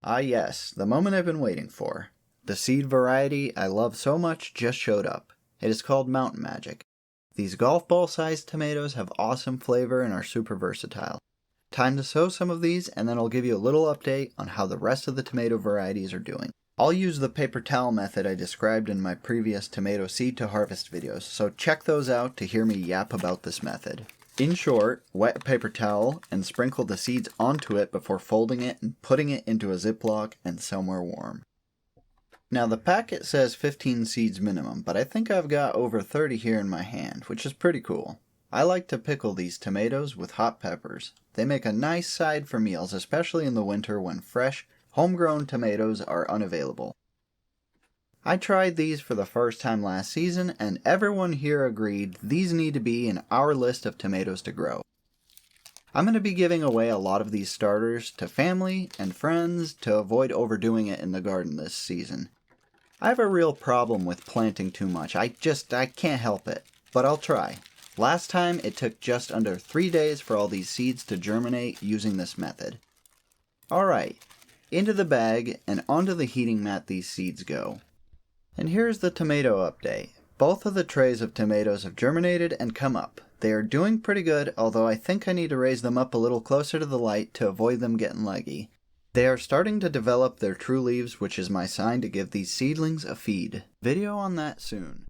Ah yes, the moment I've been waiting for. The seed variety I love so much just showed up. It is called Mountain Magic. These golf ball sized tomatoes have awesome flavor and are super versatile. Time to sow some of these, and then I'll give you a little update on how the rest of the tomato varieties are doing. I'll use the paper towel method I described in my previous tomato seed to harvest videos, so check those out to hear me yap about this method. In short, wet a paper towel and sprinkle the seeds onto it before folding it and putting it into a Ziploc and somewhere warm. Now the packet says 15 seeds minimum, but I think I've got over 30 here in my hand, which is pretty cool. I like to pickle these tomatoes with hot peppers. They make a nice side for meals, especially in the winter when fresh, homegrown tomatoes are unavailable. I tried these for the first time last season, and everyone here agreed these need to be in our list of tomatoes to grow. I'm going to be giving away a lot of these starters to family and friends to avoid overdoing it in the garden this season. I have a real problem with planting too much. I can't help it, but I'll try. Last time it took just under 3 days for all these seeds to germinate using this method. Alright, into the bag and onto the heating mat these seeds go. And here's the tomato update. Both of the trays of tomatoes have germinated and come up. They are doing pretty good, although I think I need to raise them up a little closer to the light to avoid them getting leggy. They are starting to develop their true leaves, which is my sign to give these seedlings a feed. Video on that soon.